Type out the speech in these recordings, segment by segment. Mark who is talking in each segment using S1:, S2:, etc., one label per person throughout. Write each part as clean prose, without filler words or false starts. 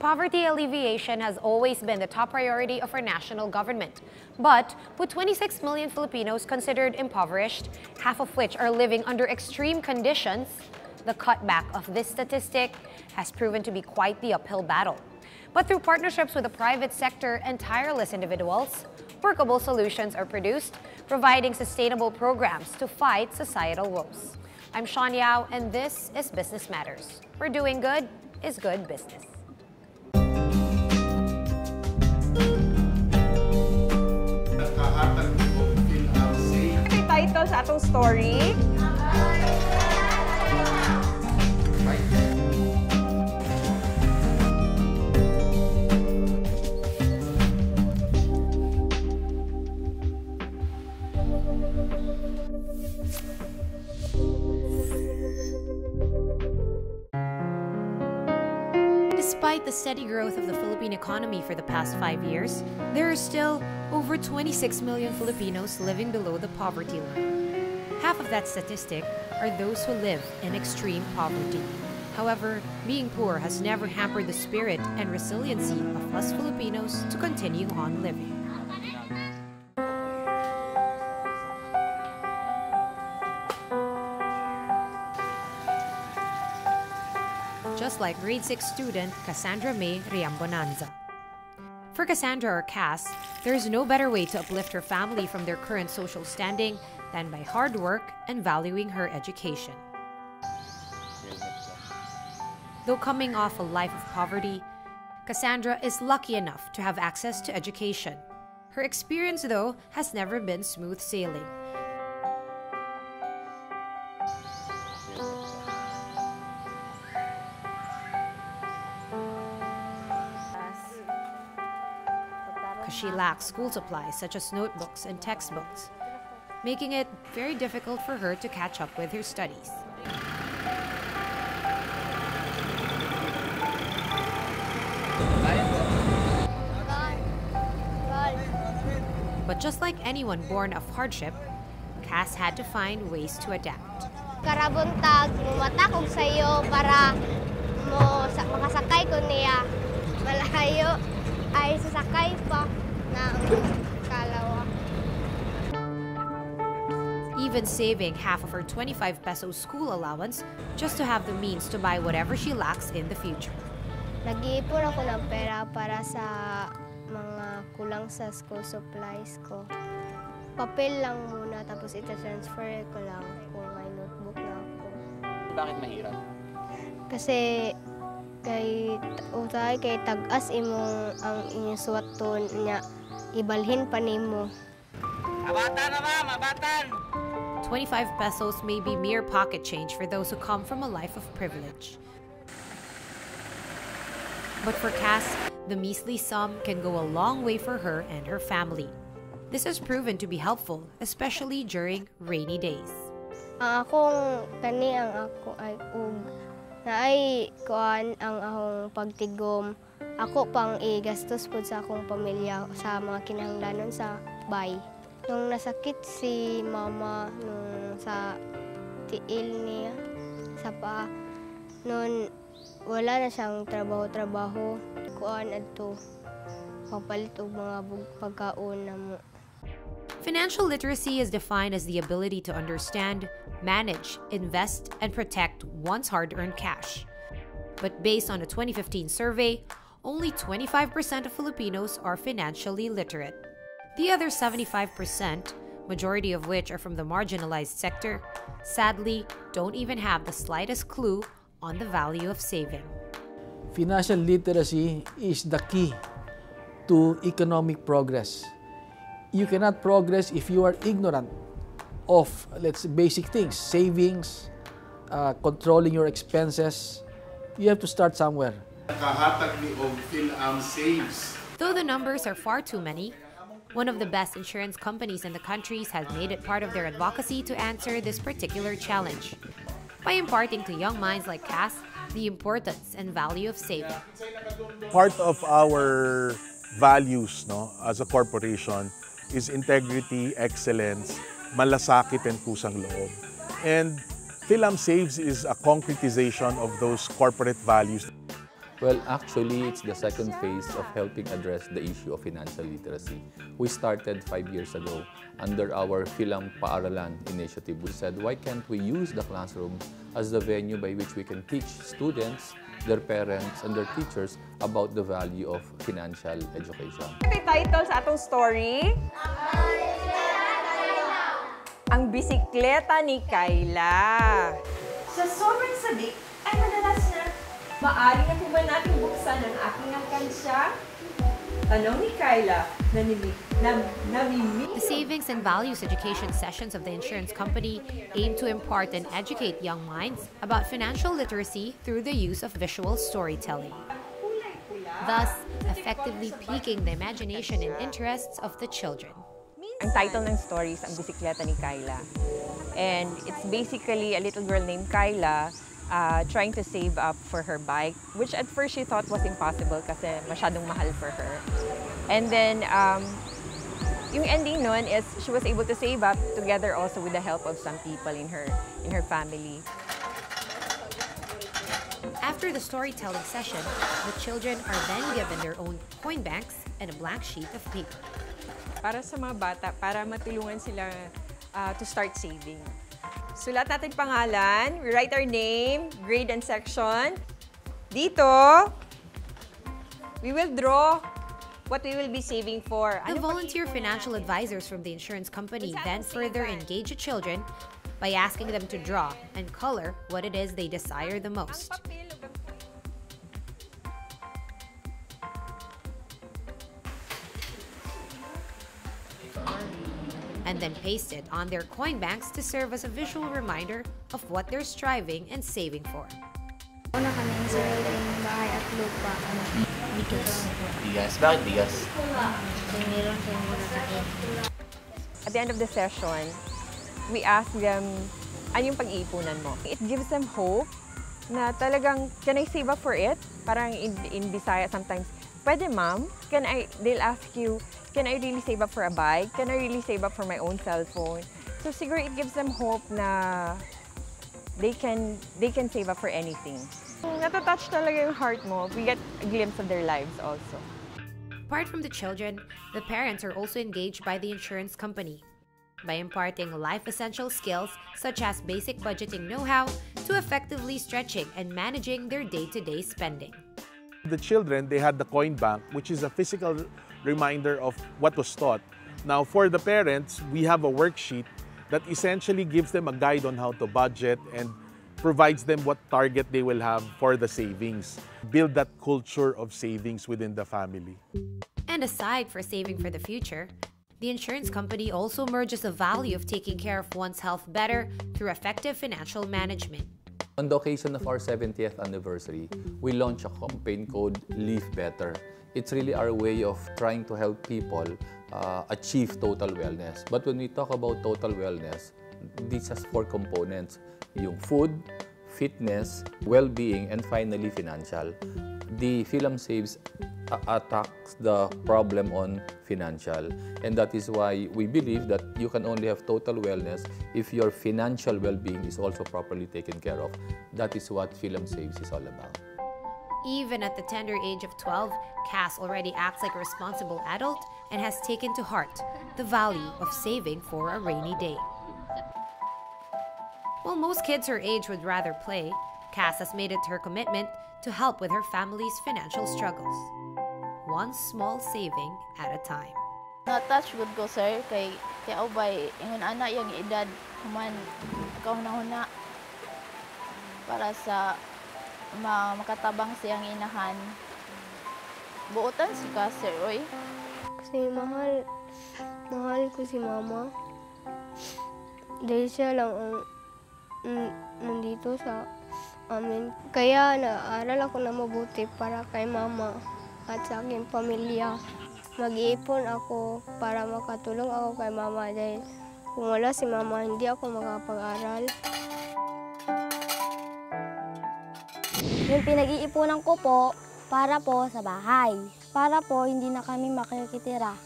S1: Poverty alleviation has always been the top priority of our national government. But with 26 million Filipinos considered impoverished, half of which are living under extreme conditions, the cutback of this statistic has proven to be quite the uphill battle. But through partnerships with the private sector and tireless individuals, workable solutions are produced, providing sustainable programs to fight societal woes. I'm Sean Yao, and this is Business Matters, where doing good is good business.
S2: Title sa atong story.
S1: Despite the steady growth of the Philippine economy for the past 5 years, there are still over 26 million Filipinos living below the poverty line. Half of that statistic are those who live in extreme poverty. However, being poor has never hampered the spirit and resiliency of us Filipinos to continue on living. Just like grade 6 student Cassandra May Riambonanza. For Cassandra or Cass, there is no better way to uplift her family from their current social standing than by hard work and valuing her education. Though coming off a life of poverty, Cassandra is lucky enough to have access to education. Her experience, though, has never been smooth sailing. She lacks school supplies such as notebooks and textbooks, making it very difficult for her to catch up with her studies. But just like anyone born of hardship, Cass had to find ways to adapt.
S3: Karabuntag, mumatakog sa'yo para makasakay ko niya. Malayo ay sasakay pa.
S1: Even saving half of her 25 peso school allowance just to have the means to buy whatever she lacks in the future.
S3: Nag-iipon ako ng pera para sa mga kulang sa school supplies ko. Papel lang muna, tapos ita-transfer ko lang kung may notebook na ako.
S4: Bakit mahirap?
S3: Kasi kay tag-as imong ang inyong suwaton niya, ibalhin pa nimo.
S4: Abatan na ma'am, abatan!
S1: 25 pesos may be mere pocket change for those who come from a life of privilege. But for Cass, the measly sum can go a long way for her and her family. This has proven to be helpful, especially during rainy days.
S3: Ang ako ay naay kuan ang akong pagtigom. Ako pang igastos po sa akong pamilya sa mga kinahanglanon sa bay. Nung nasakit si mama nung sa tiil niya sa paa, nung wala na siyang trabaho, kuan adto papalit og mga pagkaon namo.
S1: Financial literacy is defined as the ability to understand, manage, invest, and protect one's hard-earned cash. But based on a 2015 survey, only 25% of Filipinos are financially literate. The other 75%, majority of which are from the marginalized sector, sadly don't even have the slightest clue on the value of saving.
S5: Financial literacy is the key to economic progress. You cannot progress if you are ignorant of, basic things, savings, controlling your expenses. You have to start somewhere.
S1: Though the numbers are far too many, one of the best insurance companies in the country has made it part of their advocacy to answer this particular challenge by imparting to young minds like Cass the importance and value of saving.
S6: Part of our values as a corporation is integrity, excellence, malasakit, and kusang loob. And PhilAm Saves is a concretization of those corporate values.
S2: Well, actually, it's the second phase of helping address the issue of financial literacy. We started 5 years ago under our Philam Paaralan initiative. We said, why can't we use the classroom as the venue by which we can teach students, their parents, and their teachers about the value of financial education.
S7: May title sa atong story? Ang bisikleta ni Kayla. Sa sobrang sabik, ay madalas na, maaari na po ba natin buksan ang aking alkansya? Tanong ni Kayla, namimili.
S1: The savings and values education sessions of the insurance company aim to impart and educate young minds about financial literacy through the use of visual storytelling, thus effectively piquing the imagination and interests of the children.
S7: Ang title ng story is Ang Bisikleta ni Kayla. And it's basically a little girl named Kayla trying to save up for her bike, which at first she thought was impossible kasi masyadong mahal for her. And then, yung ending nun is she was able to save up together also with the help of some people in her family.
S1: After the storytelling session, the children are then given their own coin banks and a blank sheet of paper.
S7: Para sa mga bata, para matulungan sila to start saving. Sulat natin pangalan, we write our name, grade and section. Dito, we will draw what we will be saving for.
S1: The volunteer financial advisors from the insurance company then further engage the children by asking them to draw and color what it is they desire the most. And then paste it on their coin banks to serve as a visual reminder of what they're striving and saving for.
S3: Una kami sa bahay at lupa.
S4: Bigas? Bakit bigas?
S3: Meron kayong muna kain.
S7: At the end of the session, we ask them, ano yung pag-iipunan mo? It gives them hope na talagang, can I save up for it? Parang in Bisaya sometimes, pwede ma'am? They'll ask you, can I really save up for a bike? Can I really save up for my own cell phone? So siguro it gives them hope na they can save up for anything. Natatouch talaga yung heart mo. We get a glimpse of their lives also.
S1: Apart from the children, the parents are also engaged by the insurance company by imparting life essential skills such as basic budgeting know-how to effectively stretching and managing their day-to-day spending.
S6: The children, they had the coin bank, which is a physical reminder of what was taught. Now, for the parents, we have a worksheet that essentially gives them a guide on how to budget and provides them what target they will have for the savings. Build that culture of savings within the family.
S1: And aside for saving for the future, the insurance company also merges the value of taking care of one's health better through effective financial management.
S2: On the occasion of our 70th anniversary, we launched a campaign called Live Better. It's really our way of trying to help people achieve total wellness. But when we talk about total wellness, this has 4 components: yung food, fitness, well-being, and finally financial. The Philam Saves attacks the problem on financial, and that is why we believe that you can only have total wellness if your financial well-being is also properly taken care of. That is what Philam Saves is all about.
S1: Even at the tender age of 12, Cass already acts like a responsible adult and has taken to heart the value of saving for a rainy day. While most kids her age would rather play, Cass has made it her commitment to help with her family's financial struggles, one small saving at a time.
S8: Na-touch good ko, sir, kay ubay, ingon anak yung edad, human, kauna-una, para sa makatabang siyang inahan. Buotan si ka, sir, oy.
S3: Kasi mahal ko si mama. Dahil siya lang ang nandito sa amin. Kaya naaral ako na mabuti para kay mama at sa aking pamilya. Mag-iipon ako para makatulong ako kay mama dahil kung wala si mama, hindi ako makapag-aral.
S9: Yung pinag-iipunan ko po, para po sa bahay. Para po hindi na kami makikitira.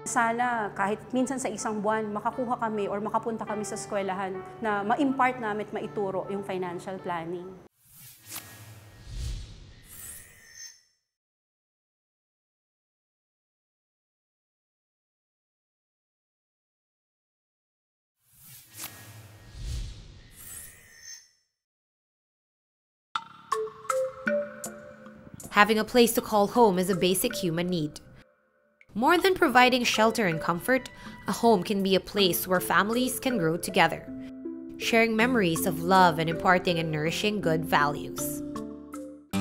S10: Sana kahit minsan sa isang buwan, makakuha kami or makapunta kami sa eskwelahan na ma-impart namin at maituro yung financial planning.
S1: Having a place to call home is a basic human need. More than providing shelter and comfort, a home can be a place where families can grow together, sharing memories of love and imparting and nourishing good values. To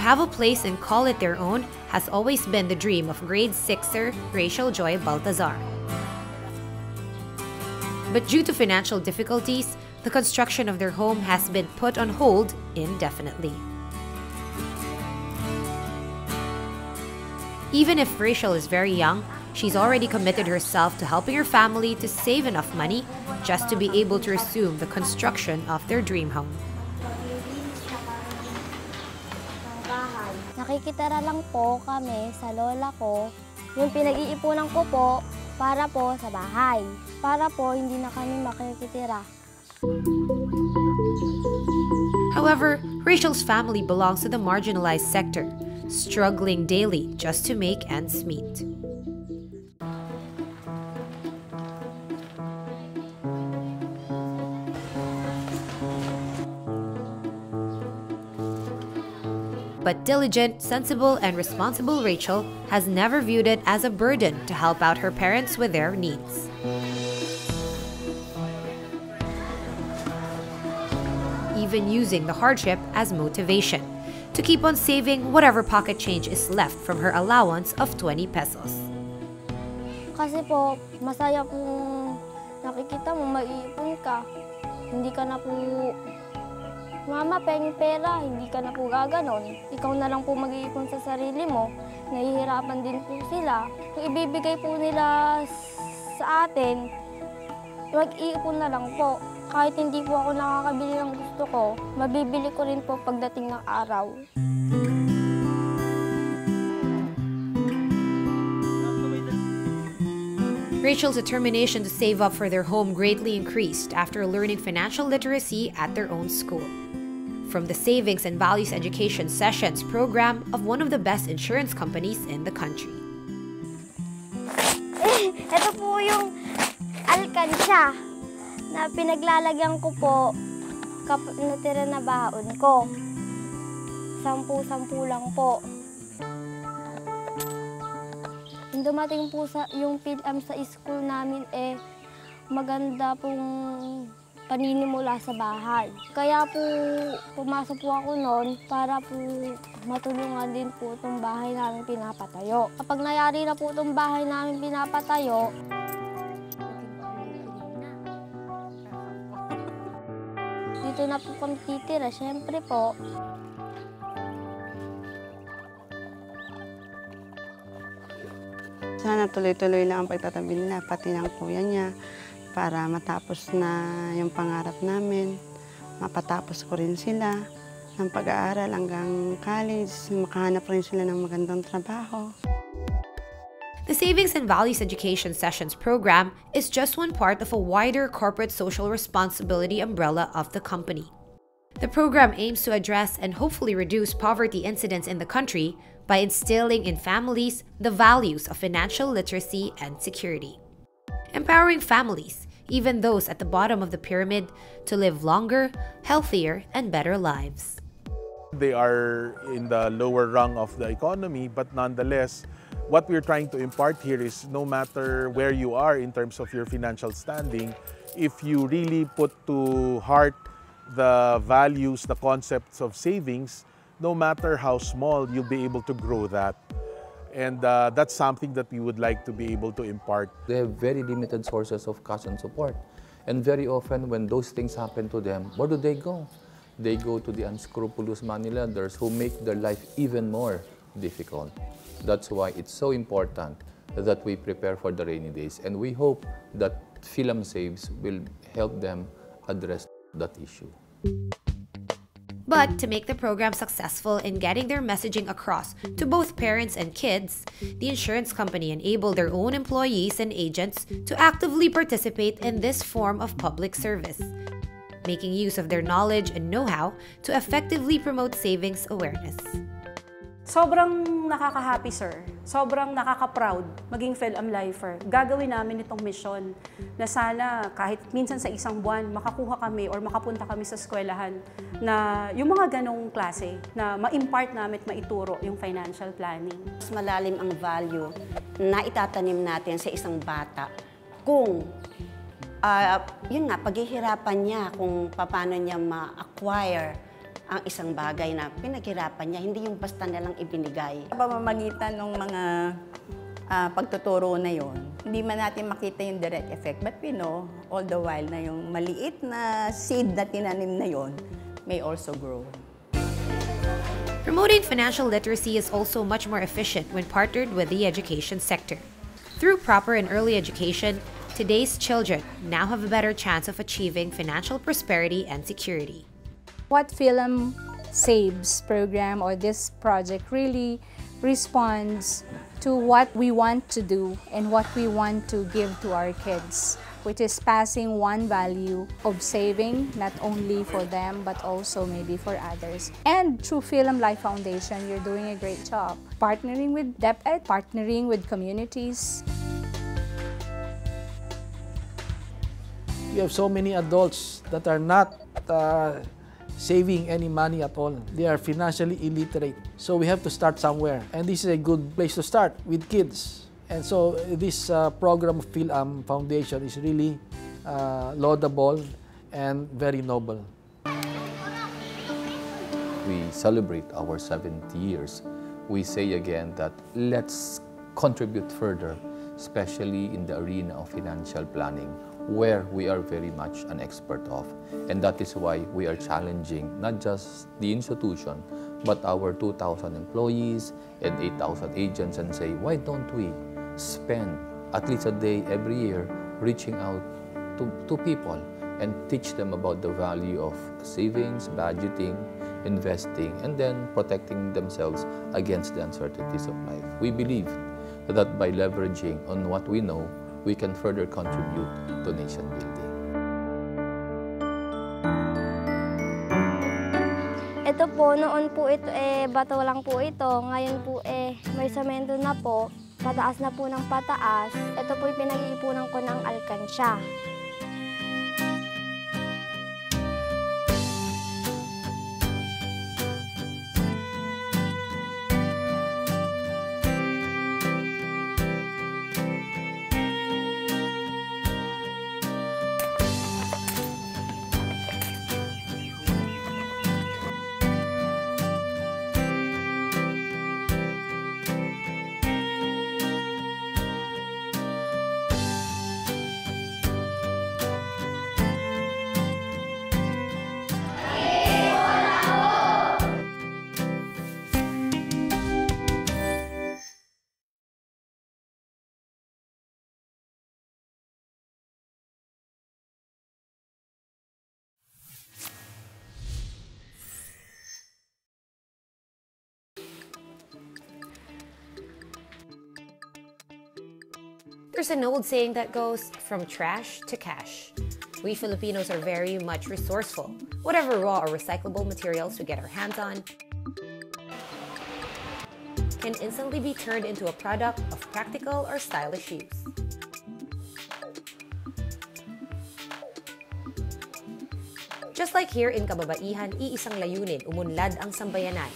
S1: have a place and call it their own has always been the dream of grade 6er Rachel Joy Baltazar. But due to financial difficulties, the construction of their home has been put on hold indefinitely. Even if Rachel is very young, she's already committed herself to helping her family to save enough money just to be able to resume the construction of their dream home.
S9: Nakikitira lang po kami sa lola ko. Yung pinag-iipunan ko po para po sa bahay. Para po hindi na kami makikitira.
S1: However, Rachel's family belongs to the marginalized sector, struggling daily just to make ends meet. But diligent, sensible, and responsible Rachel has never viewed it as a burden to help out her parents with their needs. Even using the hardship as motivation to keep on saving whatever pocket change is left from her allowance of 20 pesos.
S9: Kasi po, masaya pong nakikita mo, mag-iipon ka. Hindi ka na po, mama, pengin pera, hindi ka na po gaganon. Ikaw na lang po mag-iipon sa sarili mo. Nahihirapan din po sila. Kung ibibigay po nila sa atin, mag-iipon na lang po. Kahit hindi po ako nakakabili ng gusto ko, mabibili ko rin po pagdating ng araw.
S1: Rachel's determination to save up for their home greatly increased after learning financial literacy at their own school. From the Savings and Values Education Sessions program of one of the best insurance companies in the country.
S9: Ito po yung alkansya na pinaglalagyan ko po kapag natira na baon ko. 10-10 lang po. Yung dumating po sa yung PILAM sa school namin maganda pong paninimula sa bahay. Kaya po pumasok po ako noon para po matulungan din po itong bahay namin pinapatayo. Kapag nayari na po itong bahay namin pinapatayo, dito na po kami titira, syempre po.
S11: Sana tuloy-tuloy lang ang pagtatabi nila, pati ng kuya niya, para matapos na yung pangarap namin. Mapatapos ko rin sila ng pag-aaral hanggang college, makahanap rin sila ng magandang trabaho.
S1: The Savings and Values Education Sessions program is just one part of a wider corporate social responsibility umbrella of the company. The program aims to address and hopefully reduce poverty incidents in the country by instilling in families the values of financial literacy and security. Empowering families, even those at the bottom of the pyramid, to live longer, healthier, and better lives.
S6: They are in the lower rung of the economy, but nonetheless, what we're trying to impart here is no matter where you are in terms of your financial standing, if you really put to heart the values, the concepts of savings, no matter how small, you'll be able to grow that. And that's something that we would like to be able to impart.
S2: They have very limited sources of cash and support. And very often when those things happen to them, where do they go? They go to the unscrupulous moneylenders who make their life even more difficult. That's why it's so important that we prepare for the rainy days. And we hope that PhilAm Saves will help them address that issue.
S1: But to make the program successful in getting their messaging across to both parents and kids, the insurance company enabled their own employees and agents to actively participate in this form of public service, making use of their knowledge and know-how to effectively promote savings awareness.
S10: Sobrang nakaka-happy, sir. sobrang nakaka-proud maging PhilAm Lifer. Gagawin namin itong mission na sana kahit minsan sa isang buwan makakuha kami or makapunta kami sa eskwelahan na yung mga ganong klase na ma-impart namin at maituro yung financial planning.
S12: Mas malalim ang value na itatanim natin sa isang bata kung yun nga, paghihirapan niya kung paano niya ma-acquire ang isang bagay na pinaghirapan niya, hindi yung basta nalang ibinigay.
S13: Pamamagitan ng mga pagtuturo na yon, hindi man natin makita yung direct effect, but we know all the while na yung maliit na seed na tinanim na yon may also grow.
S1: Promoting financial literacy is also much more efficient when partnered with the education sector. Through proper and early education, today's children now have a better chance of achieving financial prosperity and security.
S14: What PhilAm Saves program or this project really responds to what we want to do and what we want to give to our kids, which is passing one value of saving, not only for them, but also maybe for others. And through PhilAm Life Foundation, you're doing a great job. Partnering with DepEd, partnering with communities.
S5: You have so many adults that are not saving any money at all. They are financially illiterate. So we have to start somewhere. And this is a good place to start with kids. And so this program of PhilAm Foundation is really laudable and very noble.
S2: We celebrate our 70 years. We say again that let's contribute further, especially in the arena of financial planning, where we are very much an expert of. And that is why we are challenging not just the institution, but our 2,000 employees and 8,000 agents and say, why don't we spend at least a day every year reaching out to people and teach them about the value of savings, budgeting, investing, and then protecting themselves against the uncertainties of life. We believe that by leveraging on what we know, we can further contribute to nation building.
S9: Ito po, noon po ito bato lang po ito. Ngayon po may semento na po. Pataas na po ng pataas. Ito po pinag-iipunan ko ng alkansya.
S1: There's an old saying that goes, from trash to cash. We Filipinos are very much resourceful. Whatever raw or recyclable materials we get our hands on can instantly be turned into a product of practical or stylish use. Just like here in Kababaihan, iisang layunin, umunlad ang sambayanan.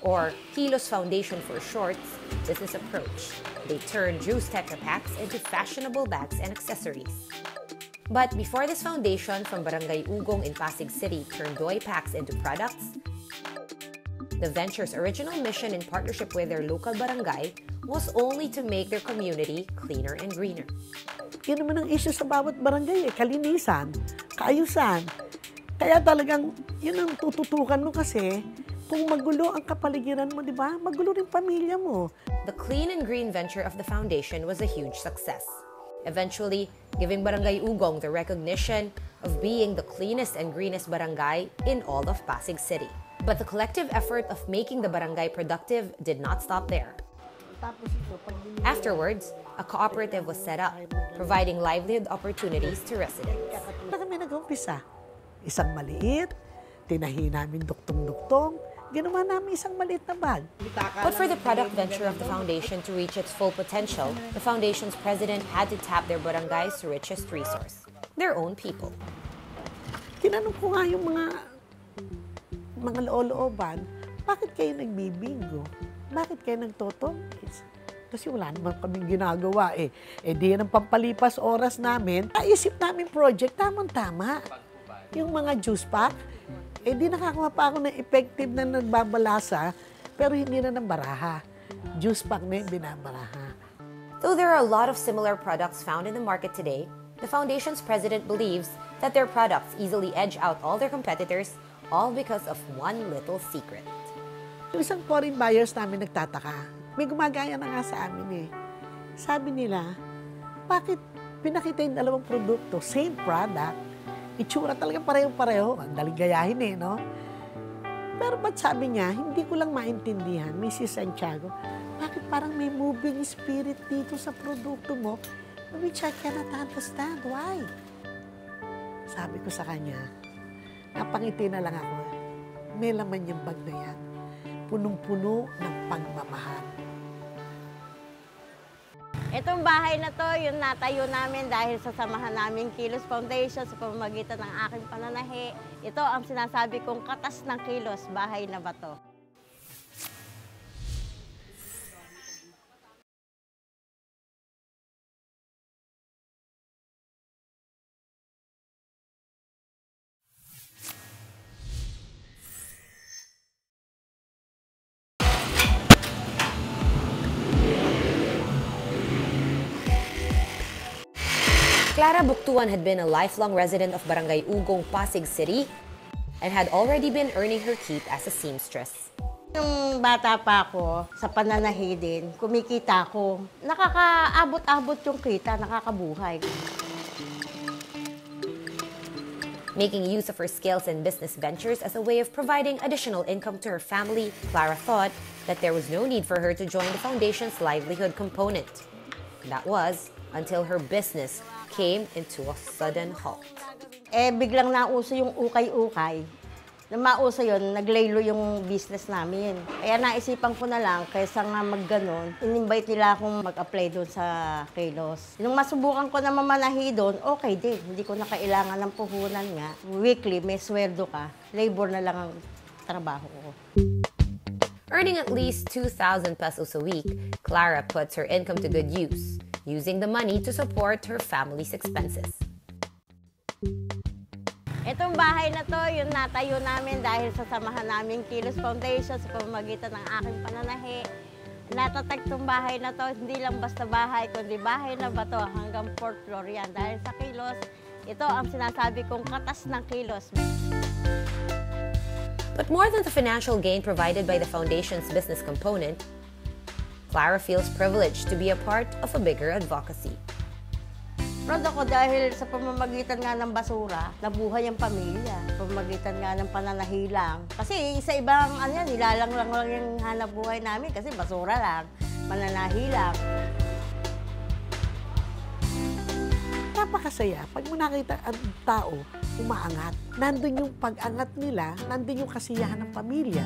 S1: Or Kilos Foundation for shorts, business approach. They turn juice Tetra Paks into fashionable bags and accessories. But before this foundation from Barangay Ugong in Pasig City turned Doy Paks into products, the venture's original mission in partnership with their local barangay was only to make their community cleaner and greener.
S15: Yun naman ang issue sa bawat barangay, kalinisan, kaayusan. Kaya talagang yun ang tututukan mo kasi kung magulo ang kapaligiran mo, di ba? Magulo rin pamilya mo.
S1: The clean and green venture of the foundation was a huge success, eventually giving Barangay Ugong the recognition of being the cleanest and greenest barangay in all of Pasig City. But the collective effort of making the barangay productive did not stop there. Afterwards, a cooperative was set up, providing livelihood opportunities to residents.
S15: Kami nag-umpisa. Isang maliit, tinahi namin duktong-duktong. Ginawa namin isang maliit na bag.
S1: But for the product venture of the foundation to reach its full potential, the foundation's president had to tap their barangay's richest resource, their own people.
S15: Tinanong ko nga yung mga looban, bakit kayo nagbibingo? Bakit kayo nagtotombis? Kasi wala naman kaming ginagawa eh. Di yan ang pampalipas oras namin. Naisip namin project, tamang-tama. Yung mga juice pack, di nakakuha pa ako ng effective na nagbabalasa, pero hindi na ng baraha. Juice pack na yung binabaraha.
S1: Though there are a lot of similar products found in the market today, the foundation's president believes that their products easily edge out all their competitors, all because of one little secret.
S15: Yung isang foreign buyers namin nagtataka. May gumagaya na nga sa amin eh. Sabi nila, bakit pinakita yung dalawang produkto, same product, itsura talaga pareho-pareho. Ang daling gayahin eh, no? Pero ba't sabi niya, hindi ko lang maintindihan, Mrs. Santiago, bakit parang may moving spirit dito sa produkto mo, which I cannot understand. Why? Sabi ko sa kanya, napangiti na lang ako. May laman yung bag na yan. Punong-puno ng pagmamahal.
S16: Itong bahay na to, yung natayo namin dahil sa samahan namin Kilos Foundation sa pamamagitan ng aking pananahi. Ito ang sinasabi kong katas ng kilos, bahay na bato.
S1: Clara Buktuan had been a lifelong resident of Barangay Ugong, Pasig City and had already been earning her keep as a seamstress.
S16: Nung bata pa ako, sa pananahi din, kumikita ako. Nakakaabot-abot yung kita, nakakabuhay.
S1: Making use of her skills in business ventures as a way of providing additional income to her family, Clara thought that there was no need for her to join the foundation's livelihood component. That was until her business came into a sudden halt.
S16: Biglang nauso yung ukay-ukay. Nung mauso yun, naglaylo yung business namin. Kaya naisipan ko na lang, kaysa nga magganon, in-invite nila akong mag-apply doon sa Kilos. Nung masubukan ko na mamanahi doon, okay din. Hindi ko na kailangan ng puhunan nga. Weekly, may sweldo ka. Labor na lang ang trabaho ko.
S1: Earning at least 2,000 pesos a week, Clara puts her income to good use, using the money to support her family's expenses.
S16: Itong bahay na to, yung natayo namin dahil sa samahan namin Kilos Foundation sa pamamagitan ng aking pananahi. Natatag itong bahay na to, hindi lang basta bahay, kundi bahay na bato hanggang 4th floor yan. Dahil sa Kilos, ito ang sinasabi kong katas ng kilos.
S1: But more than the financial gain provided by the foundation's business component, Clara feels privileged to be a part of a bigger advocacy.
S16: Proud ako dahil sa pamamagitan nga ng basura, nabuhay ang pamilya. Pamamagitan nga ng pananahilang. Kasi sa ibang nilalang lang yung hanap buhay namin kasi basura lang, pananahilang.
S15: Napakasaya. Pag mo nakita ang tao, umaangat. Nandun yung pag-angat nila, nandun yung kasiyahan ng pamilya.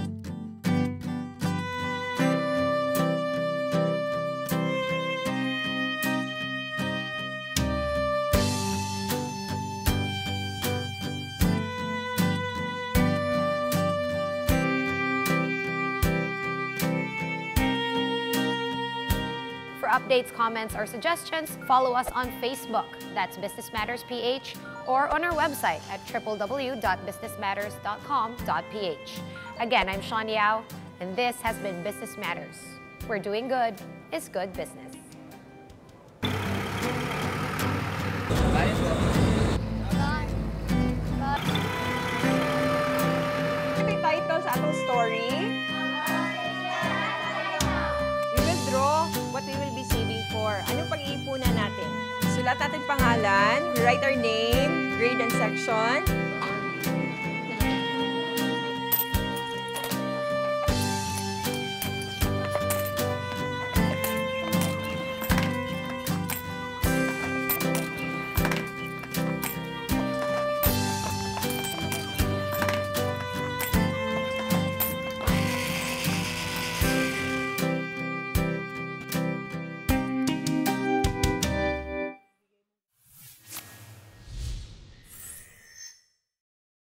S1: For updates, comments, or suggestions, follow us on Facebook, that's Business Matters PH, or on our website at www.businessmatters.com.ph. Again, I'm Sean Yao, and this has been Business Matters, where doing good is good business.
S7: May title sa atong story. We will draw what we will be saving for. Anong pag-iipunan natin? Sulat natin pangalan, write our name, grade and section,